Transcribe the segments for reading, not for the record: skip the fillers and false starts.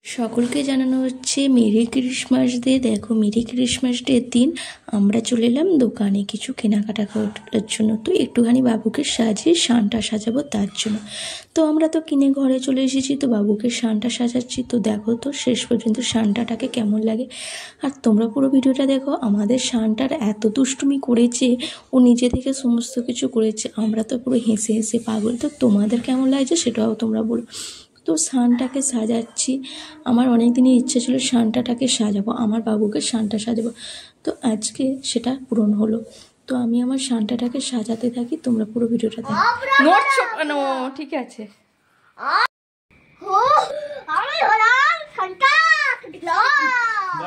সকলকে জানানো হচ্ছে মেরি ক্রিসমাস ডে। দেখো, মেরি ক্রিসমাস ডের দিন আমরা চলে এলাম দোকানে কিছু কেনাকাটা করার জন্য। তো একটুখানি বাবুকে সাজিয়ে সানটা সাজাবো তার জন্য। তো আমরা তো কিনে ঘরে চলে এসেছি, তো বাবুকে সানটা সাজাচ্ছি। তো দেখো তো শেষ পর্যন্ত সানটাটাকে কেমন লাগে। আর তোমরা পুরো ভিডিওটা দেখো। আমাদের সানটার এত দুষ্টুমি করেছে, ও নিজে থেকে সমস্ত কিছু করেছে। আমরা তো পুরো হেসে হেসে পাগল। তো তোমাদের কেমন লাগছে সেটাও তোমরা বলো। তো সানটাকে সাজাচ্ছি। আমার অনেক দিনের ইচ্ছে ছিল সানটাটাকে সাজাবো, আমার বাবুকে সানটা সাজাবো। তো আজকে সেটা পূরণ হলো। তো আমি আমার সানটাটাকে সাজাতে থাকি, তোমরা পুরো ভিডিওটা দেখো। নড়ছো কেন? ঠিক আছে। আমি হলাম সান্টা ক্লজ।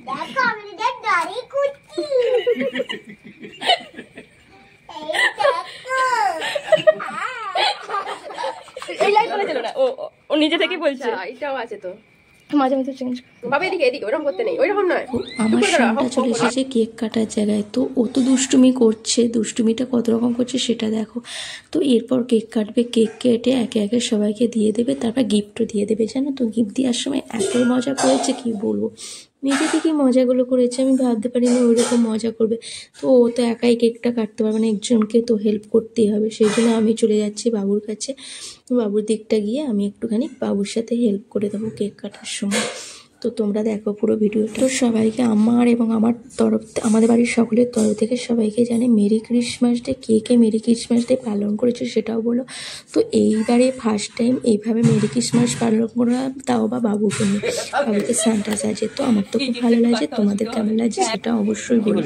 দেখো আমি দাড়ি কুচি। এই দেখো। এই লাইন বলে চলো না, ও নিজে থেকে বলছে। এটাও আছে তো, মাঝে মাঝে চেঞ্জ বাবা। এদিকে এদিকে ওরকম করতে নেই, ওইরকম নয়। আমার সানটা চলে এসেছে কেক কাটার জায়গায়। তো ও তো দুষ্টুমি করছে, দুষ্টুমিটা কত রকম করছে সেটা দেখো। তো এরপর কেক কাটবে, কেক কেটে একে একে সবাইকে দিয়ে দেবে, তারপর গিফটও দিয়ে দেবে। জানো তো, গিফট দেওয়ার সময় এত মজা করেছে কি বলবো। নিজে থেকেই মজাগুলো করেছে, আমি ভাবতে পারিনি ওই রকম মজা করবে। তো ও তো একাই কেকটা কাটতে পারবে না, একজনকে তো হেল্প করতেই হবে। সেই জন্য আমি চলে যাচ্ছি বাবুর কাছে। বাবুর দিকটা গিয়ে আমি একটুখানি বাবুর সাথে হেল্প করে দেবো কেক কাটার সময়। তো তোমরা দেখো পুরো ভিডিওটা। তো সবাইকে আমার এবং আমার তরফ, আমাদের বাড়ির সকলের তরফ থেকে সবাইকে জানে মেরি ক্রিসমাস ডে। কে কে মেরি ক্রিসমাস ডে পালন করেছে সেটাও বলো। তো এইবারে ফার্স্ট টাইম এইভাবে মেরি ক্রিসমাস পালন করা, তাও বা বাবুকে নিয়ে, বাবুকে সান্টা সাজে। তো আমার তো খুব ভালো লাগছে, তোমাদের কেমন লাগছে সেটা অবশ্যই বলো।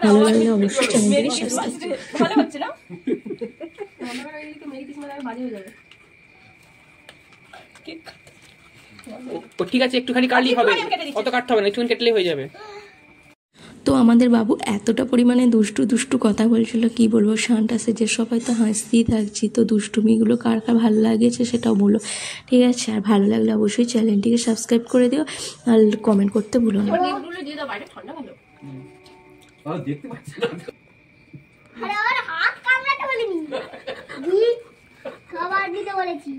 ভালো লাগলে অবশ্যই চ্যানেলটিকে সাবস্ক্রাইব করো। ভালো হচ্ছে না? মেরি ক্রিসমাস আর বাজে হয়ে যাবে। ও ঠিক আছে, একটুখানি কাটলেই হবে, অত কাটতে হবে না, একটুখানি কাটলেই হয়ে যাবে। তো আমাদের বাবু এতটা পরিমাণে দুষ্টু দুষ্টু কথা বলছিল কি বলবো। সানটা সেজে সবাই তো হাসতেই থাকছি। তো দুষ্টুমিগুলো কার কার ভালো লাগেছে সেটাও বলো, ঠিক আছে? আর ভালো লাগলে অবশ্যই চ্যানেলটিকে সাবস্ক্রাইব করে দিও, আর কমেন্ট করতে ভুলো না। আর হাত কামড়াতে বলিনি, খাবার দিতে বলেছি।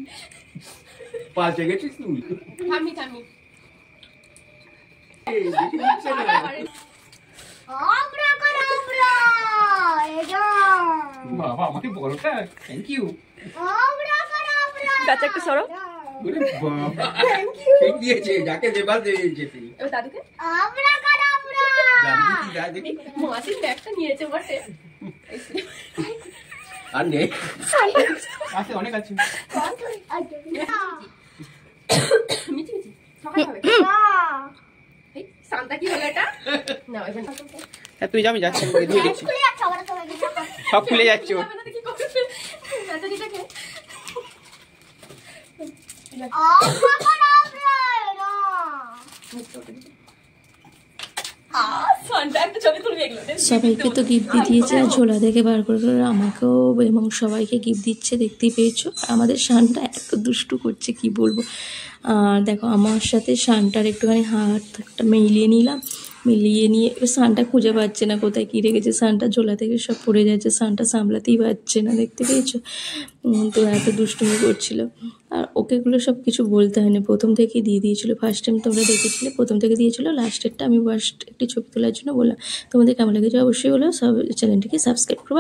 পাঁচে গেছিস তুই? থামি থামি। আমরা করা আমরা এটা বাবা আমাকে বড়টা, থ্যাংক ইউ। আমরা করা আমরা বাচ্চা একটু সরো। ওরে বাবা, থ্যাংক ইউ। ঠিক দিয়েছে, যাকে দেবার দিয়েছে তুই। এবার দাদুকে। আমরা করা আমরা দাদি কি যা দেখি মাসির ব্যাগটা নিয়েছে বটে। আর নে আছে, অনেক আছে। মিচি মিচি সকাল হবে। এই সান্তা কি হলো এটা? না এবার হ্যাঁ তুই যা, আমি যাচ্ছি, আমি ধুয়ে দিচ্ছি। সব খুলে যাচ্ছে ও। কি করবে? দাদুটাকে সবাইকে তো গিফট দিয়ে দিয়েছে, আর ঝোলা থেকে বার করে করে আমাকেও এবং সবাইকে গিফট দিচ্ছে, দেখতেই পেয়েছো। আমাদের শানটা এত দুষ্টু করছে কি বলবো। আর দেখো আমার সাথে শানটার একটুখানি হাতটা মিলিয়ে নিলাম, মিলিয়ে নিয়ে এবার শানটা খুঁজে পাচ্ছে না কোথায় কী রেখেছে। শানটা ঝোলা থেকে সব পড়ে যাচ্ছে, শানটা সামলাতেই পারছে না, দেখতে পেয়েছো। তো এত দুষ্টুমি করছিল। আর ওকেগুলো সব কিছু বলতে হয়নি, প্রথম থেকেই দিয়ে দিয়েছিলো। ফার্স্ট টাইম তোমরা দেখেছিলে, প্রথম থেকে দিয়েছিলো। লাস্টেরটা আমি ফার্স্ট একটি ছবি তোলার জন্য বললাম। তোমাদের কেমন লেগেছে অবশ্যই বলো। সব চ্যানেলটিকে সাবস্ক্রাইব করো।